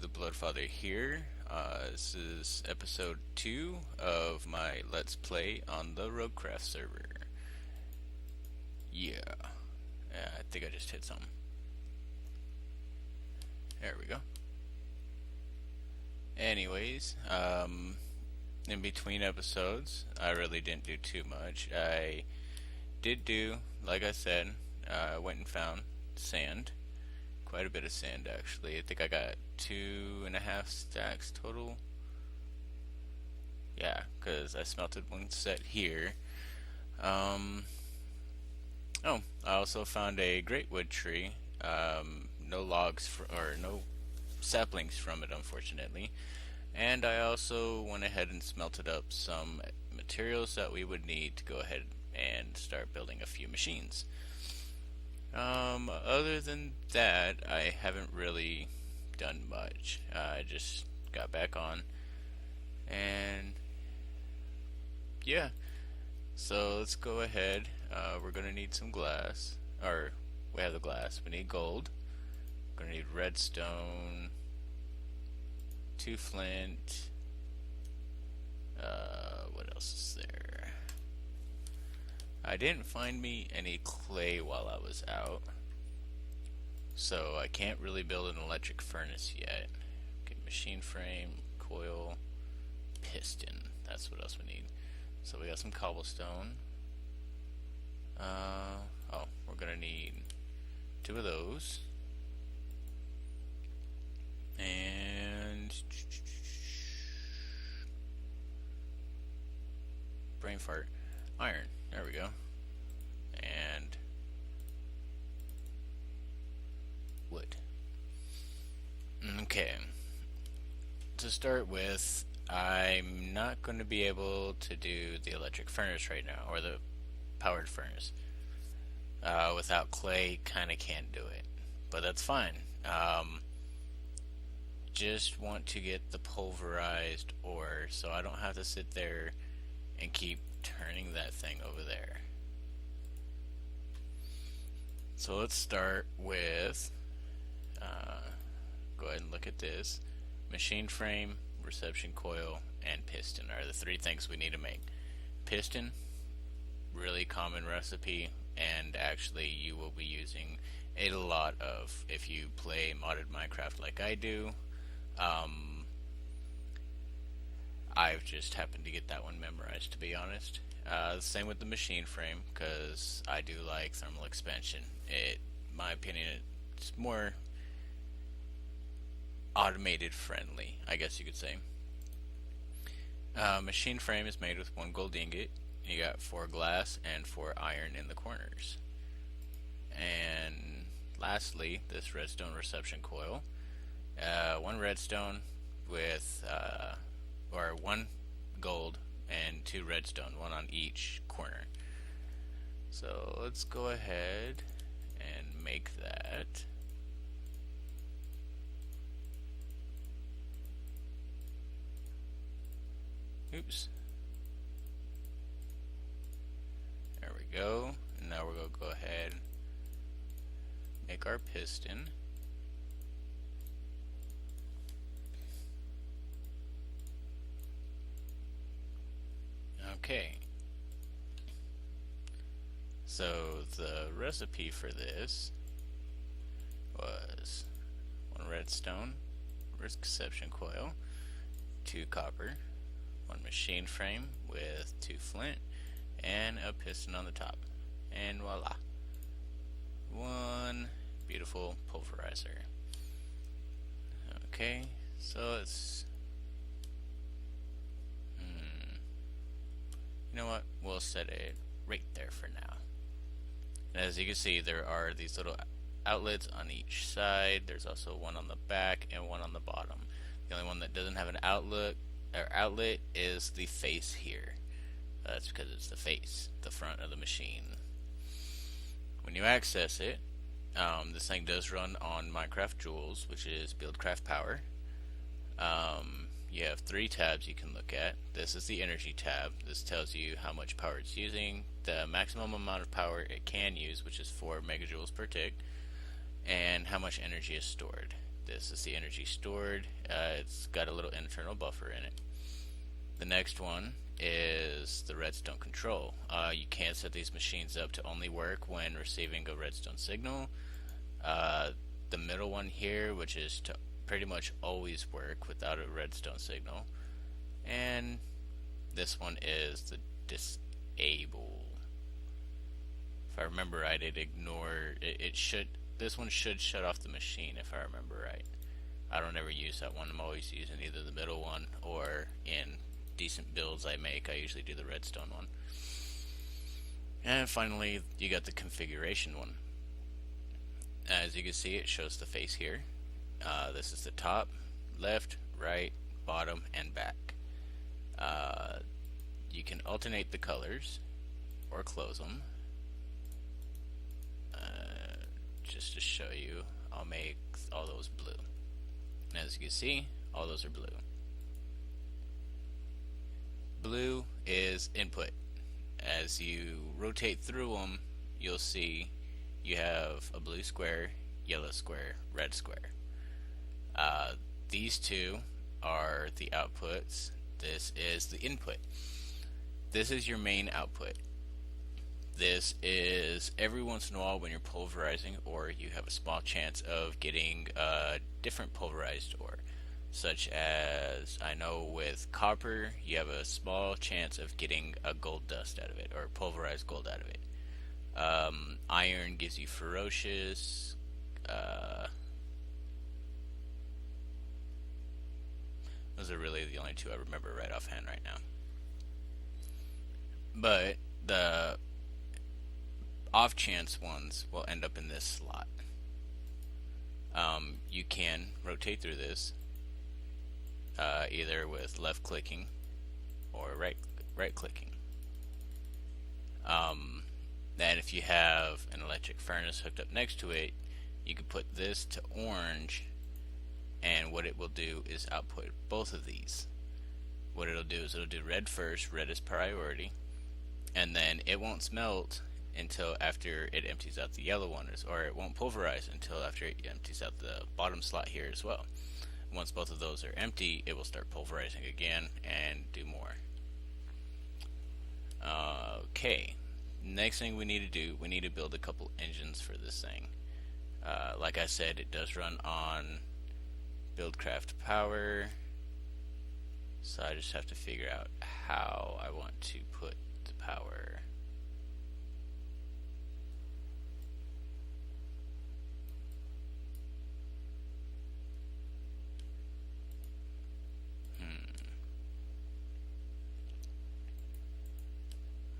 TheBloodfather here. This is episode 2 of my Let's Play on the RogueCraft server. Yeah. I think I just hit something. There we go. Anyways, in between episodes, I really didn't do too much. I did do, like I said, went and found sand. Quite a bit of sand, actually. I think I got 2.5 stacks total. Yeah, because I smelted one set here. Oh, I also found a great wood tree. No logs or no saplings from it, unfortunately. And I also went ahead and smelted up some materials that we would need to go ahead and start building a few machines. Other than that, I haven't really done much. I just got back on, and yeah. So let's go ahead. We're gonna need some glass, or we have the glass. We need gold. We're gonna need redstone, 2 flint. What else is there? I didn't find me any clay while I was out, so I can't really build an electric furnace yet. Okay, machine frame, coil, piston. That's what else we need. So we got some cobblestone. Oh, we're gonna need 2 of those. And brain fart. Iron. There we go. And wood. Okay. To start with, I'm not going to be able to do the electric furnace right now, or the powered furnace. Without clay, kinda can't do it. But that's fine. Just want to get the pulverized ore so I don't have to sit there and keep turning that thing over there. So let's start with, go ahead and look at this. Machine frame, reception coil, and piston are the 3 things we need to make. Piston, really common recipe, and actually you will be using a lot of if you play modded Minecraft like I do. I've just happened to get that one memorized, to be honest. Same with the machine frame, because I do like thermal expansion. My opinion, it's more automated friendly, I guess you could say. Machine frame is made with 1 gold ingot. You got 4 glass and 4 iron in the corners. And lastly, this redstone reception coil. 1 redstone with, or 1 gold and 2 redstone, 1 on each corner. So let's go ahead and make that. Oops. There we go. And now we're going to go ahead and make our piston. Okay. So the recipe for this was 1 redstone, reception coil, 2 copper, 1 machine frame with 2 flint, and a piston on the top. And voila. 1 beautiful pulverizer. Okay, so it's you know what? We'll set it right there for now. And as you can see, there are these little outlets on each side. There's also 1 on the back and 1 on the bottom. The only one that doesn't have an outlet is the face here. That's because it's the face, the front of the machine. When you access it, this thing does run on Minecraft Joules, which is BuildCraft Power. You have 3 tabs you can look at. This is the energy tab. This tells you how much power it's using, the maximum amount of power it can use, which is 4 megajoules per tick, and how much energy is stored. This is the energy stored. It's got a little internal buffer in it. The next one is the redstone control. You can set these machines up to only work when receiving a redstone signal. The middle one here, which is to pretty much always work without a redstone signal. And this one is the disable. If I remember right, it ignore it should. This one should shut off the machine if I remember right. I don't ever use that one. I'm always using either the middle one, or in decent builds I make, I usually do the redstone one. And finally, you got the configuration one. As you can see, it shows the face here. This is the top, left, right, bottom, and back. You can alternate the colors or close them. Just to show you, I'll make all those blue. And as you can see, all those are blue. Blue is input. As you rotate through them, you'll see you have a blue square, yellow square, red square. These two are the outputs. This is the input. This is your main output. This is every once in a while when you're pulverizing, or you have a small chance of getting a different pulverized ore, such as, I know with copper you have a small chance of getting a gold dust out of it, or pulverized gold out of it. Iron gives you ferocious. Those are really the only two I remember right offhand right now. But the off chance ones will end up in this slot. You can rotate through this either with left clicking or right clicking. Then if you have an electric furnace hooked up next to it, you can put this to orange, and what it will do is output both of these. What it'll do is it'll do red first, red is priority, and then it won't smelt until after it empties out the yellow one, or it won't pulverize until after it empties out the bottom slot here as well. Once both of those are empty, it will start pulverizing again and do more. Okay, next thing we need to do, we need to build a couple engines for this thing. Like I said, it does run on RogueCraft power, so I just have to figure out how I want to put the power.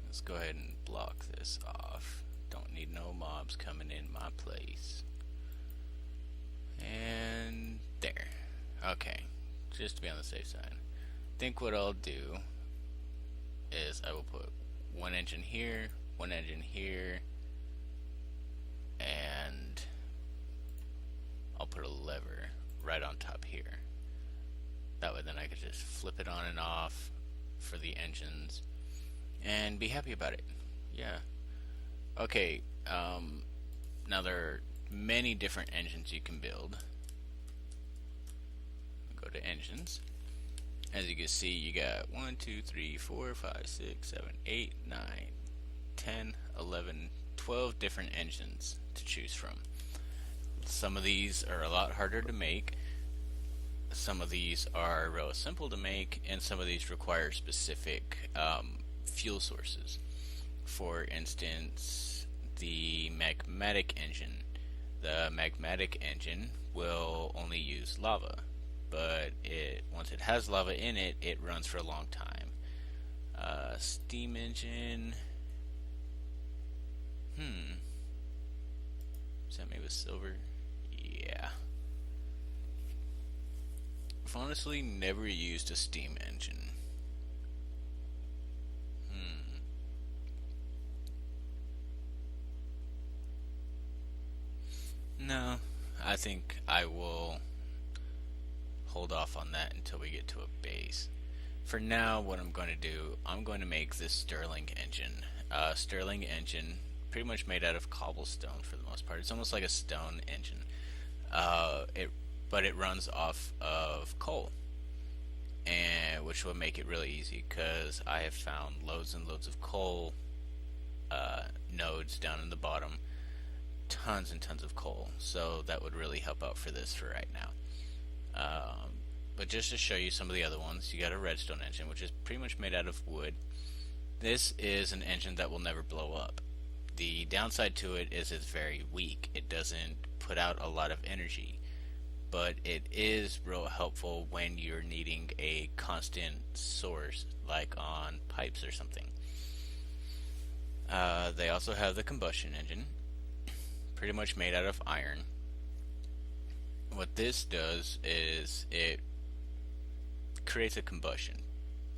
Let's go ahead and block this off. Don't need no mobs coming in my place. And there. Okay, just to be on the safe side. I think what I'll do is I will put one engine here, and I'll put a lever right on top here. That way then I could just flip it on and off for the engines and be happy about it. Yeah. Okay, now there are many different engines you can build. Go to engines. As you can see, you got 1, 2, 3, 4, 5, 6, 7, 8, 9, 10, 11, 12 different engines to choose from. Some of these are a lot harder to make. Some of these are real simple to make, and some of these require specific fuel sources. For instance, the magmatic engine. The magmatic engine will only use lava, but once it has lava in it, it runs for a long time. Steam engine. Is that made with silver? Yeah. I've honestly never used a steam engine. No, I think I will hold off on that until we get to a base. For now, what I'm going to do, I'm going to make this Stirling engine. Stirling engine, pretty much made out of cobblestone for the most part. It's almost like a stone engine. It but it runs off of coal, and which will make it really easy because I have found loads and loads of coal nodes down in the bottom, tons and tons of coal, so that would really help out for this for right now. But just to show you some of the other ones, you got a redstone engine, which is pretty much made out of wood. This is an engine that will never blow up. The downside to it is it's very weak. It doesn't put out a lot of energy, but it is real helpful when you're needing a constant source, like on pipes or something. They also have the combustion engine, pretty much made out of iron. What this does is it creates a combustion,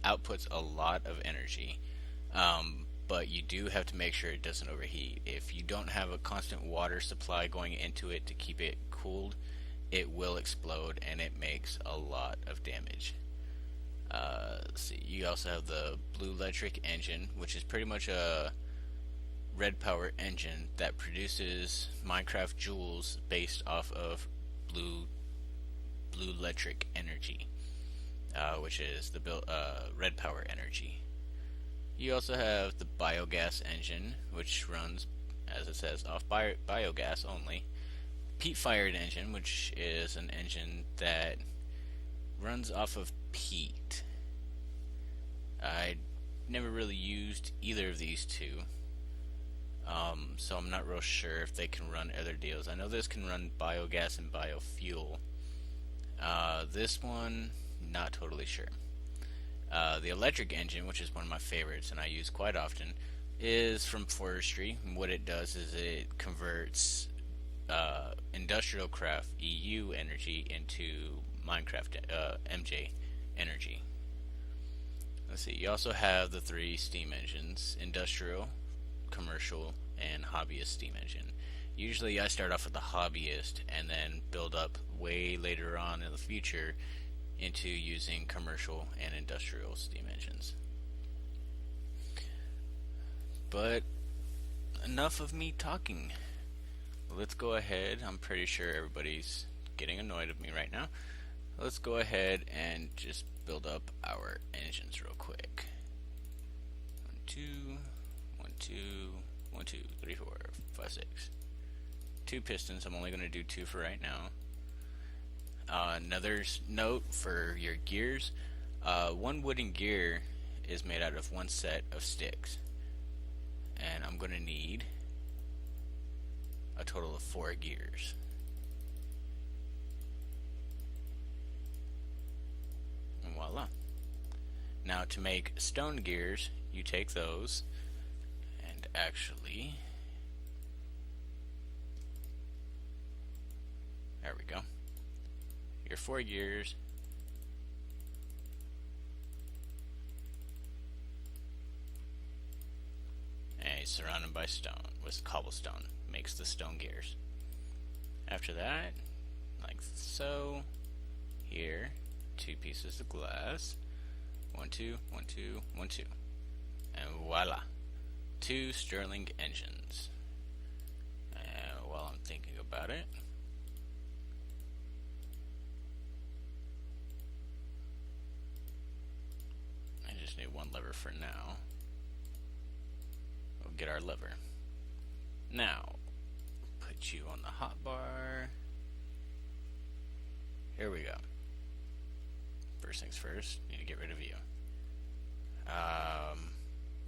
outputs a lot of energy, but you do have to make sure it doesn't overheat. If you don't have a constant water supply going into it to keep it cooled, it will explode and it makes a lot of damage. Let's see, you also have the blue electric engine, which is pretty much a red power engine that produces Minecraft joules based off of blue electric energy, which is the red power energy. You also have the biogas engine, which runs, as it says, off biogas only. Peat fired engine, which is an engine that runs off of peat. I never really used either of these two, so I'm not real sure if they can run other deals. I know this can run biogas and biofuel. This one, not totally sure. The electric engine, which is one of my favorites and I use quite often, is from forestry. And what it does is it converts industrial craft EU energy into Minecraft MJ energy. Let's see, you also have the 3 steam engines: industrial, commercial, and hobbyist steam engine. Usually I start off with the hobbyist and then build up way later on in the future into using commercial and industrial steam engines. But enough of me talking. Let's go ahead. I'm pretty sure everybody's getting annoyed of me right now. Let's go ahead and just build up our engines real quick. 1, 2, 1, 2, 1, 2, 3, 4, 5, 6. 2 pistons. I'm only going to do 2 for right now. Another note for your gears: 1 wooden gear is made out of 1 set of sticks, and I'm going to need a total of 4 gears. And voila. Now to make stone gears, you take those and actually, there we go, your 4 gears, and he's surrounded by stone with cobblestone, makes the stone gears. After that, like so, here, 2 pieces of glass, 1, 2, 1, 2, 1, 2, and voila, 2 Stirling engines. And while I'm thinking about it, I just need 1 lever for now. We'll get our lever. Now, put you on the hotbar. Here we go. First things first, need to get rid of you.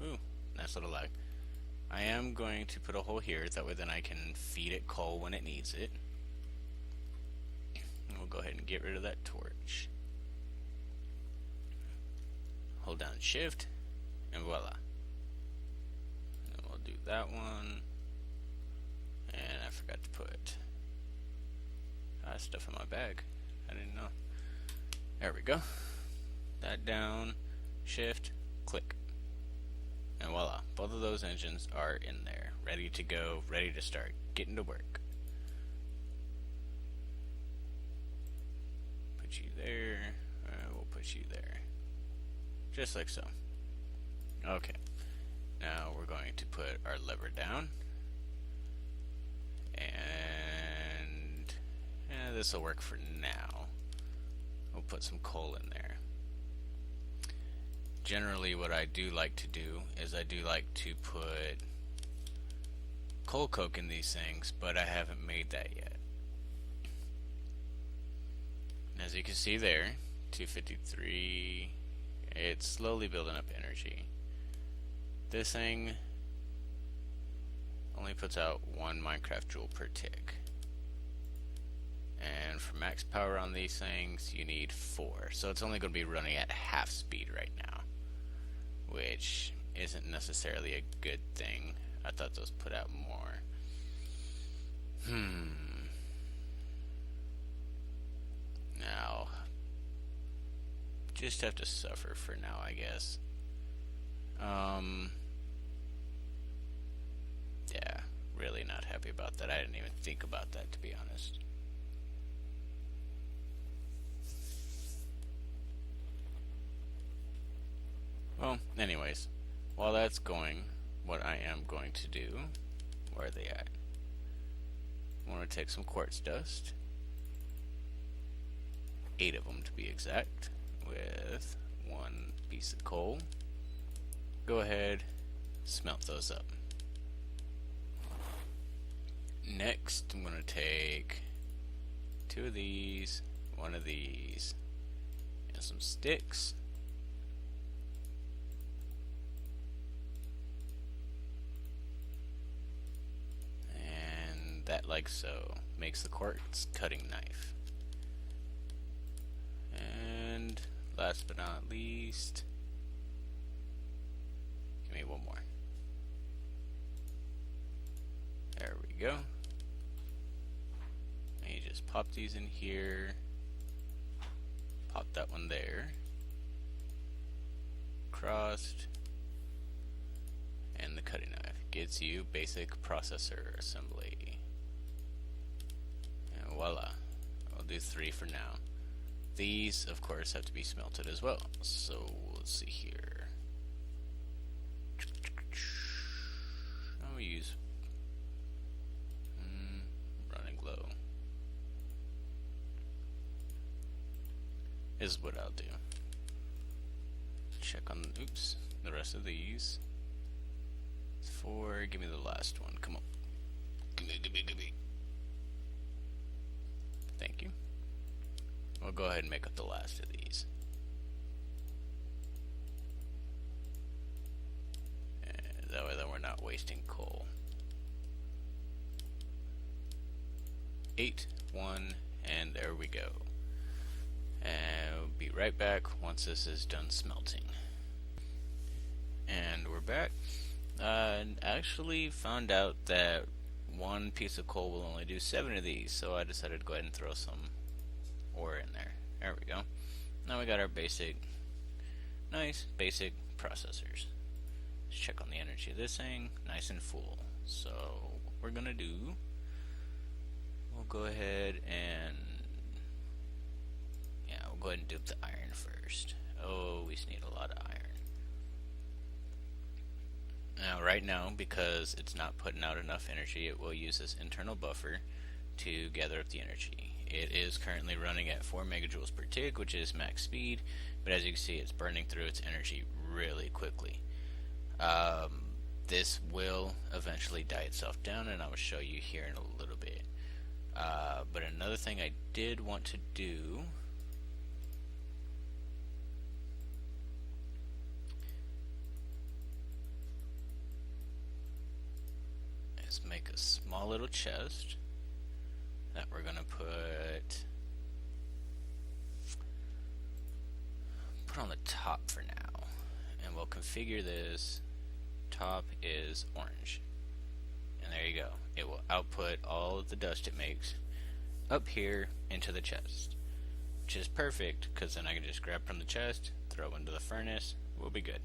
Ooh, nice little lag. I am going to put a hole here, that way then I can feed it coal when it needs it. And we'll go ahead and get rid of that torch. Hold down shift, and voila. And we'll do that one. And I forgot to put stuff in my bag. I didn't know. There we go. That down, shift, click. And voila, both of those engines are in there, ready to go, ready to start, getting to work. Put you there, we'll put you there. Just like so. Okay, now we're going to put our lever down. And This will work for now. We'll put some coal in there. Generally what I do like to do is I do like to put coal coke in these things, but I haven't made that yet. And as you can see there, 253, it's slowly building up energy. This thing only puts out 1 Minecraft joule per tick. And for max power on these things, you need 4. So it's only going to be running at half speed right now, which isn't necessarily a good thing. I thought those put out more. Now, just have to suffer for now, I guess. Yeah, really not happy about that. I didn't even think about that, to be honest. Well, anyways, while that's going, what I am going to do, where are they at? I want to take some quartz dust, 8 of them to be exact, with 1 piece of coal. Go ahead, smelt those up. Next, I'm going to take 2 of these, 1 of these, and some sticks. And that, like so, makes the quartz cutting knife. And last but not least, give me 1 more. There we go. And you just pop these in here, pop that one there, crossed, and the cutting knife gets you basic processor assembly. And voila, I'll do 3 for now. These, of course, have to be smelted as well. So let's see here. I'll use running low. Is what I'll do. Check on the rest of these. 4. Give me the last one. Come on. Give me. Thank you. We'll go ahead and make up the last of these. And that way, then we're not wasting coal. 8, 1, and there we go. And we'll be right back once this is done smelting. And we're back. And actually found out that 1 piece of coal will only do 7 of these, so I decided to go ahead and throw some ore in there. There we go. Now we got our nice basic processors. Let's check on the energy of this thing. Nice and full. So what we're gonna do, we'll go ahead and we'll go ahead and dupe the iron first. Oh, we just need a lot of iron. Now right now, because it's not putting out enough energy, it will use this internal buffer to gather up the energy. It is currently running at 4 megajoules per tick, which is max speed, but as you can see, it's burning through its energy really quickly. This will eventually die itself down, and I will show you here in a little bit. But another thing I did want to do is make a small little chest that we're gonna put on the top for now, and we'll configure this. Top is orange, and there you go. It will output all of the dust it makes up here into the chest, which is perfect because then I can just grab from the chest, throw it into the furnace. We'll be good.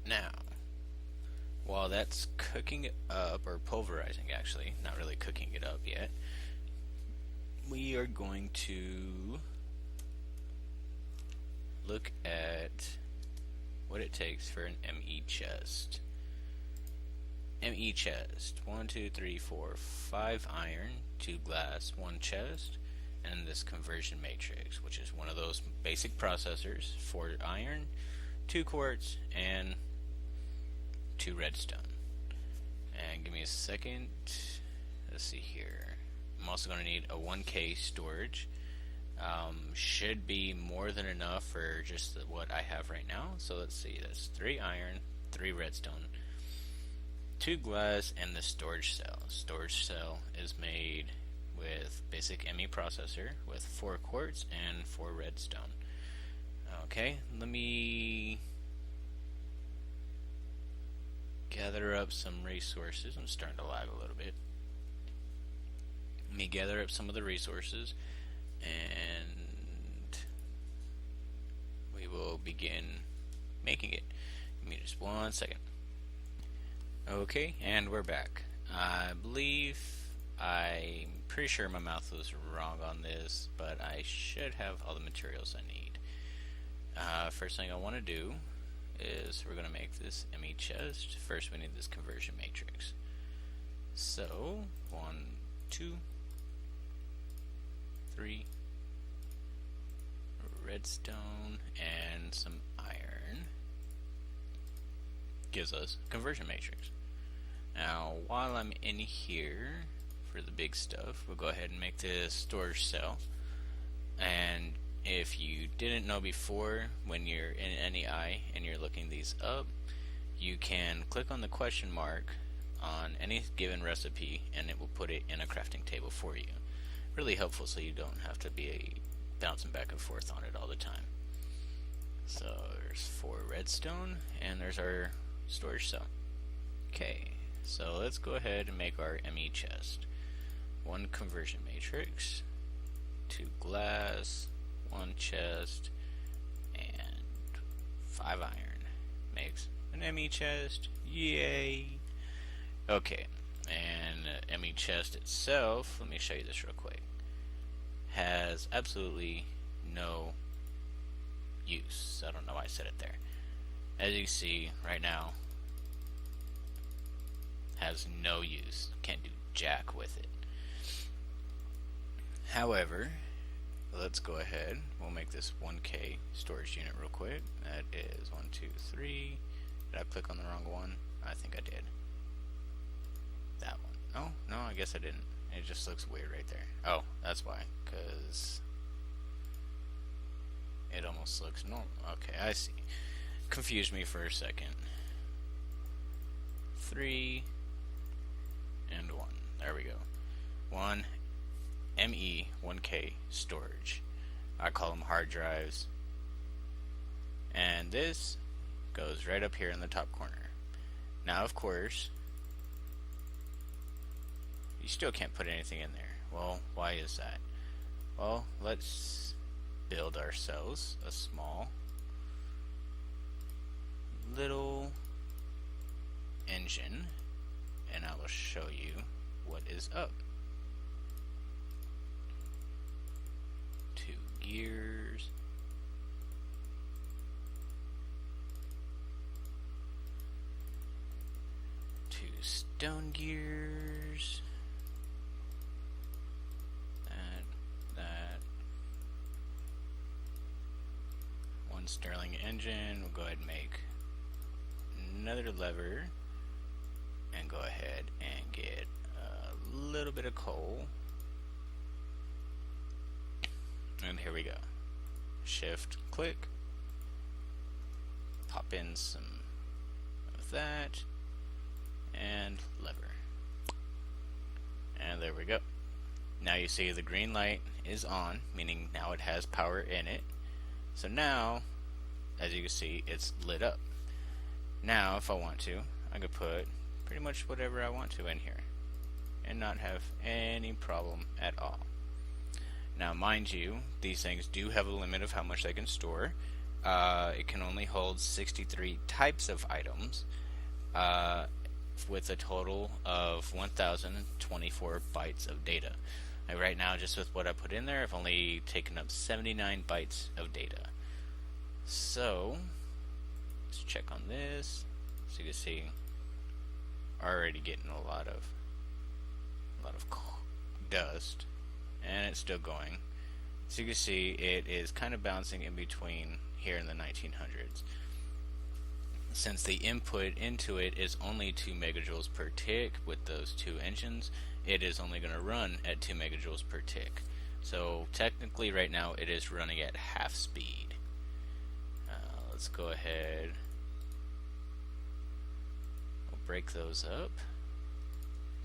Now, while that's cooking it up, or pulverizing actually, not really cooking it up yet, we are going to look at what it takes for an ME chest. ME chest. 1, 2, 3, 4, 5 iron, 2 glass, 1 chest, and this conversion matrix, which is one of those basic processors. 4 iron, 2 quartz, and 2 redstone. And give me a second. Let's see here. I'm also going to need a 1K storage. Should be more than enough for just what I have right now. So let's see, that's 3 iron, 3 redstone, 2 glass, and the storage cell. Storage cell is made with basic ME processor with 4 quartz and 4 redstone. Okay, let me gather up some resources. I'm starting to lag a little bit. Let me gather up some of the resources, and we will begin making it. Give me just 1 second. Okay, and we're back. I'm pretty sure my mouth was wrong on this, but I should have all the materials I need. First thing I want to do is we're going to make this ME chest. First we need this conversion matrix. So, 1, 2, 3, redstone, and some iron. Gives us conversion matrix. Now, while I'm in here for the big stuff, we'll go ahead and make this storage cell. And if you didn't know before, when you're in NEI and you're looking these up, you can click on the question mark on any given recipe and it will put it in a crafting table for you. Really helpful, so you don't have to be bouncing back and forth on it all the time. So there's 4 redstone and there's our storage cell. Okay, so let's go ahead and make our ME chest. 1 conversion matrix, 2 glass, 1 chest, and 5 iron. Makes an ME chest. Yay! Okay, and ME chest itself, let me show you this real quick, has absolutely no use. I don't know why I said it there. As you see right now, has no use. Can't do jack with it. However, let's go ahead. We'll make this 1K storage unit real quick. That is 1, 2, 3. Did I click on the wrong one? I think I did. That one. Oh, no, I guess I didn't. It just looks weird right there. Oh, that's why. Because it almost looks normal. Okay, I see. Confused me for a second. 3 and 1. There we go. 1 ME 1K storage. I call them hard drives. And this goes right up here in the top corner. Now, of course, you still can't put anything in there. Well, why is that? Well, let's build ourselves a small little engine, and I will show you what is up. 2 gears, 2 stone gears, that 1 Sterling engine. We'll go ahead and make another lever and go ahead and get a little bit of coal, and here we go. Shift click, pop in some of that, and lever, and there we go. Now you see the green light is on, meaning now it has power in it. So now, as you can see, it's lit up. Now if I want to, I could put pretty much whatever I want to in here and not have any problem at all. Now mind you, these things do have a limit of how much they can store. It can only hold 63 types of items with a total of 1024 bytes of data. Like right now, just with what I put in there, I've only taken up 79 bytes of data. So let's check on this. So you can see already getting a lot of dust, and it's still going. So you can see it is kind of bouncing in between here in the 1900s. Since the input into it is only 2 megajoules per tick with those 2 engines, it is only going to run at 2 megajoules per tick. So technically right now it is running at half speed. Let's go ahead. We'll break those up.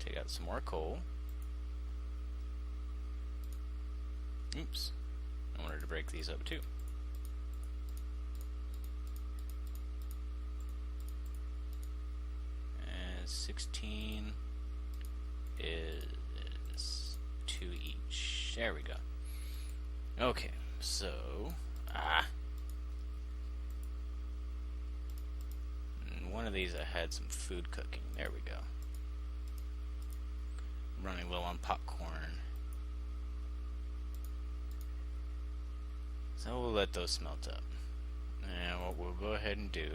Take out some more coal. Oops. I wanted to break these up too. And 16 is 2 each. There we go. Okay, so one of these I had some food cooking. There we go. I'm running low on popcorn. So we'll let those smelt up. And what we'll go ahead and do,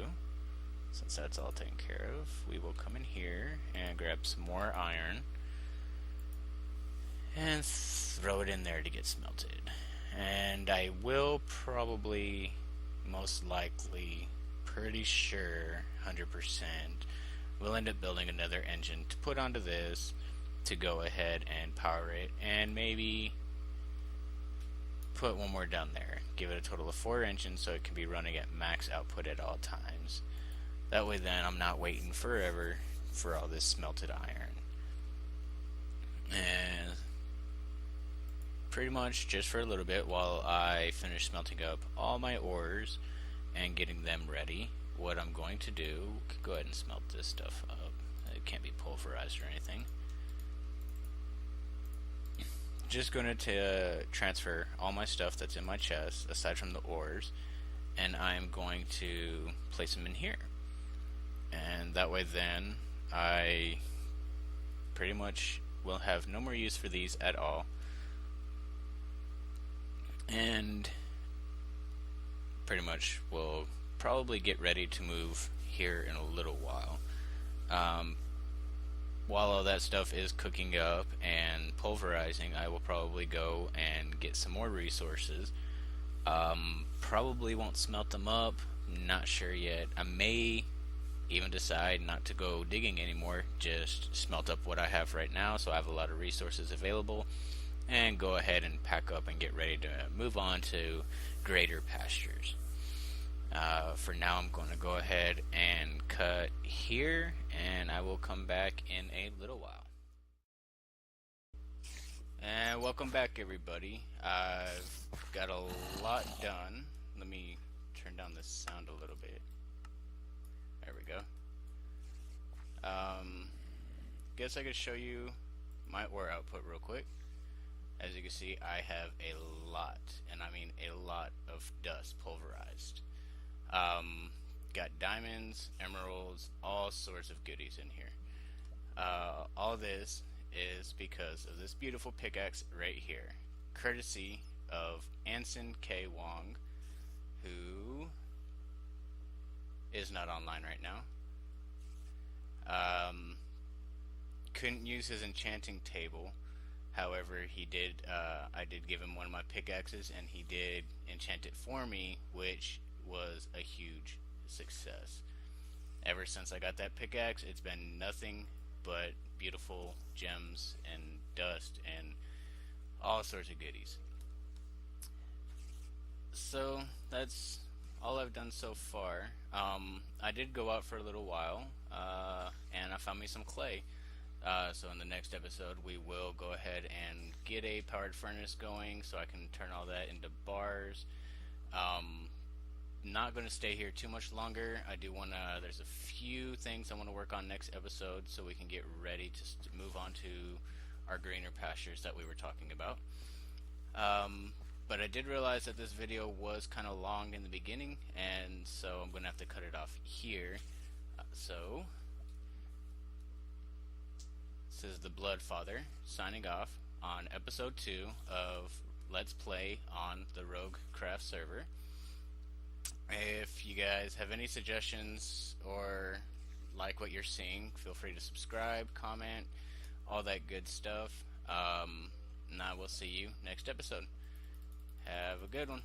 since that's all taken care of, we will come in here and grab some more iron and throw it in there to get smelted. And I will probably, most likely, pretty sure, 100%, we'll end up building another engine to put onto this to go ahead and power it, and maybe put one more down there. Give it a total of 4 engines so it can be running at max output at all times. That way then I'm not waiting forever for all this smelted iron. And pretty much just for a little bit while I finish smelting up all my ores and getting them ready, what I'm going to do, go ahead and smelt this stuff up. It can't be pulverized or anything. Just going to transfer all my stuff that's in my chest, aside from the ores, and I'm going to place them in here. And that way then, I pretty much will have no more use for these at all. And pretty much will probably get ready to move here in a little while. While all that stuff is cooking up and pulverizing, I will probably go and get some more resources. Probably won't smelt them up, not sure yet. I may even decide not to go digging anymore, just smelt up what I have right now so I have a lot of resources available, and go ahead and pack up and get ready to move on to greater pastures. For now I'm going to go ahead and cut here, and I will come back in a little while. And welcome back, everybody. I've got a lot done. Let me turn down the sound a little bit. There we go. Guess I could show you my ore output real quick. As you can see, I have a lot, and I mean a lot of dust pulverized. Got diamonds, emeralds, all sorts of goodies in here. All this is because of this beautiful pickaxe right here, courtesy of Anson K. Wong, who is not online right now. Couldn't use his enchanting table. However, he did. I did give him one of my pickaxes, and he did enchant it for me, which was a huge success. Ever since I got that pickaxe, it's been nothing but beautiful gems and dust and all sorts of goodies. So that's all I've done so far. I did go out for a little while, and I found me some clay. So in the next episode we will go ahead and get a powered furnace going so I can turn all that into bars. Not going to stay here too much longer. I do want to, there's a few things I want to work on next episode so we can get ready to move on to our greener pastures that we were talking about. But I did realize that this video was kind of long in the beginning, and so I'm going to have to cut it off here. So this is TheBloodfather signing off on episode 2 of Let's Play on the RogueCraft server. If you guys have any suggestions or like what you're seeing, feel free to subscribe, comment, all that good stuff. And I will see you next episode. Have a good one.